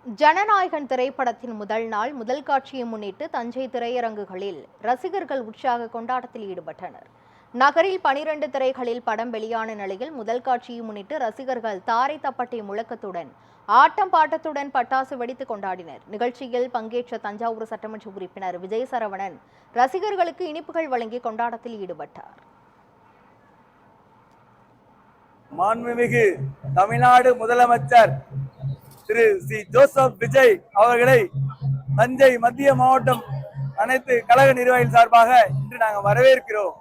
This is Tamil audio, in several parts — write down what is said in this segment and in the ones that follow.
ஜனநாயகன் திரைப்படத்தின் முதல் நாள் முதல் காட்சியை முன்னிட்டு தஞ்சை திரையரங்குகளில் ரசிகர்கள் உற்சாக கொண்டாட்டத்தில் ஈடுபட்டனர். நகரில் 12 திரைகளில் படம் வெளியான நிலையில் முதல் காட்சியை முன்னிட்டு ரசிகர்கள் தாரை தப்பட்டை முழக்கத்துடன் ஆட்டம் பாட்டத்துடன் பட்டாசு வெடித்து கொண்டாடினர். நிகழ்ச்சியில் பங்கேற்ற தஞ்சாவூர் சட்டமன்ற உறுப்பினர் விஜய் சரவணன் ரசிகர்களுக்கு இனிப்புகள் வழங்கி கொண்டாட்டத்தில் ஈடுபட்டார். மாண்புமிகு தமிழ்நாடு முதலமைச்சர் திரு சி ஜோசப் விஜய் அவர்களை தஞ்சை மத்திய மாவட்டம் அனைத்து கழக நிர்வாகிகள் சார்பாக இன்று நாங்கள் வரவேற்கிறோம்.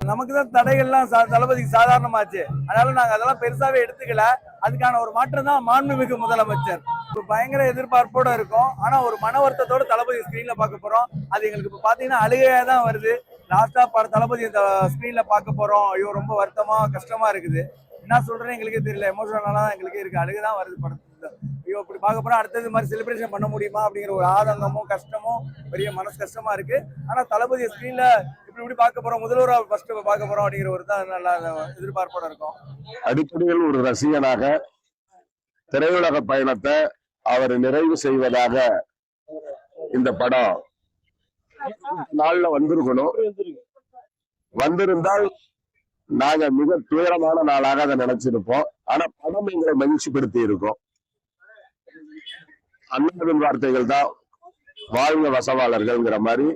நமக்கு தான் தடைகள்லாம் தளபதிக்கு சாதாரணமாச்சு, அதனால நாங்கள் அதெல்லாம் பெருசாவே எடுத்துக்கல. அதுக்கான ஒரு மாற்றம் தான் மாண்புமிகு முதலமைச்சர். ஒரு பயங்கர எதிர்பார்ப்போட இருக்கும், ஆனா ஒரு மன வருத்தத்தோட தளபதி ஸ்கிரீன்ல பார்க்க போறோம். அது எங்களுக்கு இப்ப பாத்தீங்கன்னா அழுகையா தான் வருது. லாஸ்டா தளபதி இந்த ஸ்கிரீன்ல பார்க்க போறோம். ஐயோ ரொம்ப வருத்தமா கஷ்டமா இருக்குது. என்ன சொல்றேன்னு எங்களுக்கே தெரியல. எமோஷனலா தான் எங்களுக்கே இருக்கு. அழுகுதான் வருது படத்துல. ஐயோ இப்படி பார்க்க போறோம், அடுத்தது மாதிரி செலிப்ரேஷன் பண்ண முடியுமா அப்படிங்கிற ஒரு ஆதங்கமும் கஷ்டமும் பெரிய மனசு கஷ்டமா இருக்கு. ஆனா தளபதி ஸ்கிரீன்ல இப்படி பார்க்க போறோம், முதல்வரா ஃபர்ஸ்ட் பார்க்க போறோம் அப்படிங்கிற ஒரு தான் நல்லா எதிர்பார்ப்போட இருக்கும். அடிப்படையில் ஒரு ரசிகனாக திரையுலக பயணத்தை அவர் நிறைவு செய்வதாக இந்த படம் நாள்ல வந்திருக்கணும். வந்திருந்தால் நாங்க மிக துயரமான நாளாக அதை நினைச்சிருப்போம். ஆனா படம் எங்களை மகிழ்ச்சிப்படுத்தி இருக்கோம். அண்ணாவின் வார்த்தைகள் தான் வாழ்க வசவாளர்கள்ங்கிற மாதிரி,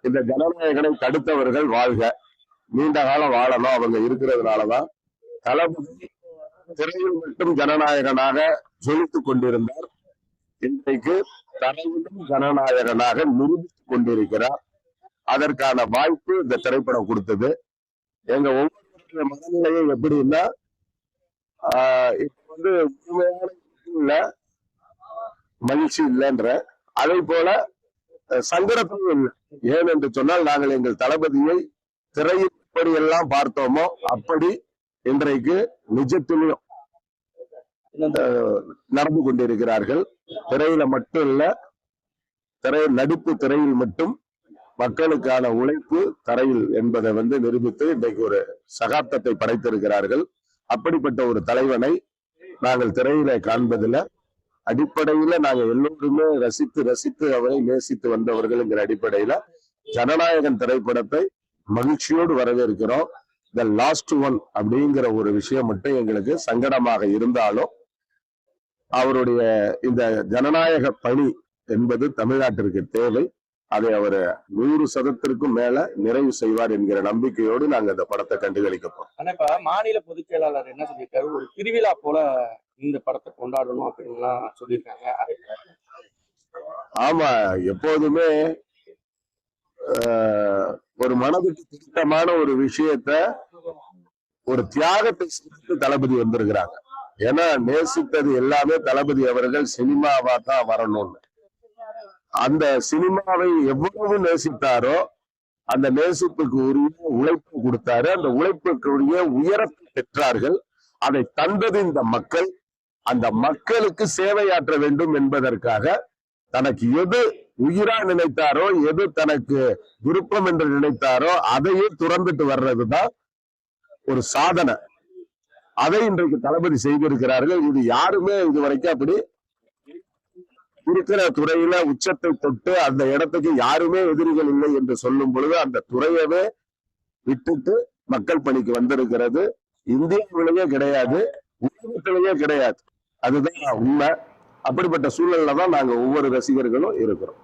இந்த ஜனநாயகனை தடுத்தவர்கள் வாழ்க, நீண்ட காலம் வாழணும். அவங்க இருக்கிறதுனாலதான் தளபதி திரையில் மட்டும் ஜனநாயகனாக ஜொலித்துக் கொண்டிருந்தார். இன்றைக்கு தரையிலும் ஜனநாயகனாக நிரூபித்துக் கொண்டிருக்கிறார். அதற்கான வாய்ப்பு இந்த திரைப்படம் கொடுத்தது. எங்க ஒவ்வொரு மனநிலையை எப்படின்னா, இப்ப உண்மையான மகிழ்ச்சி இல்லைன்ற, அதே போல சங்கடத்தும் இல்லை. ஏன் என்று சொன்னால், நாங்கள் எங்கள் தளபதியை திரையில் எப்படி எல்லாம் பார்த்தோமோ அப்படி இன்றைக்கு நிஜத்திலும் நடந்து கொண்டிருக்கிறார்கள். திரையில மட்டும் இல்ல, நடிப்பு திரையில் மட்டும் மக்களுக்கான உழைப்பு தரையில் என்பதை நிரூபித்து இன்றைக்கு ஒரு சகாப்தத்தை படைத்திருக்கிறார்கள். அப்படிப்பட்ட ஒரு தலைவனை நாங்கள் திரையில காண்பதில் அடிப்படையில நாங்க எல்லோருமே ரசித்து ரசித்து அவரை நேசித்து வந்தவர்கள்ங்கிற அடிப்படையில ஜனநாயகன் திரைப்படத்தை மகிழ்ச்சியோடு வரவேற்கிறோம். த லாஸ்ட் ஒன் அப்படிங்கிற ஒரு விஷயம் மட்டும் எங்களுக்கு சங்கடமாக இருந்தாலும், அவருடைய இந்த ஜனநாயக பணி என்பது தமிழ்நாட்டிற்கு தேவை. அதை அவர் 100% மேல நிறைவு செய்வார் என்கிற நம்பிக்கையோடு நாங்க இந்த படத்தை கண்டுகளிக்கப்போம். ஆனா இப்ப மாநில பொதுச் செயலாளர் என்ன சொல்லியிருக்காரு, ஒரு திருவிழா போல இந்த படத்தை கொண்டாடணும் அப்படின்னு சொல்லியிருக்காங்க. ஆமா, எப்போதுமே ஒரு மனதுக்கு திருத்தமான ஒரு விஷயத்த, ஒரு தியாகத்தை செய்து தளபதி வந்திருக்கிறாங்க. ஏன்னா நேசித்தது எல்லாமே தளபதி அவர்கள் சினிமாவா தான் வரணும்னு. அந்த சினிமாவை எவ்வளவு நேசித்தாரோ அந்த நேசிப்புக்கு உரிய உழைப்பு கொடுத்தாரு. அந்த உழைப்புக்குரிய உயரத்தை பெற்றார்கள். அதை தந்தது இந்த மக்கள். அந்த மக்களுக்கு சேவையாற்ற வேண்டும் என்பதற்காக தனக்கு எது உயிரா நினைத்தாரோ, எது தனக்கு விருப்பம் என்று நினைத்தாரோ அதையே துறந்துட்டு வர்றதுதான் ஒரு சாதனை. அதை இன்றைக்கு தளபதி செய்திருக்கிறார்கள். இது யாருமே இதுவரைக்கும் அப்படி இருக்கிற துறையில உச்சத்தை தொட்டு அந்த இடத்துக்கு யாருமே எதிரிகள் இல்லை என்று சொல்லும் பொழுது அந்த துறையவே விட்டுட்டு மக்கள் பணிக்கு வந்திருக்கிறது. இந்தியாவிலேயே கிடையாது, உலகத்திலேயே கிடையாது. அதுதான் உண்மை. அப்படிப்பட்ட சூழல்ல தான் நாங்க ஒவ்வொரு ரசிகர்களும் இருக்கிறோம்.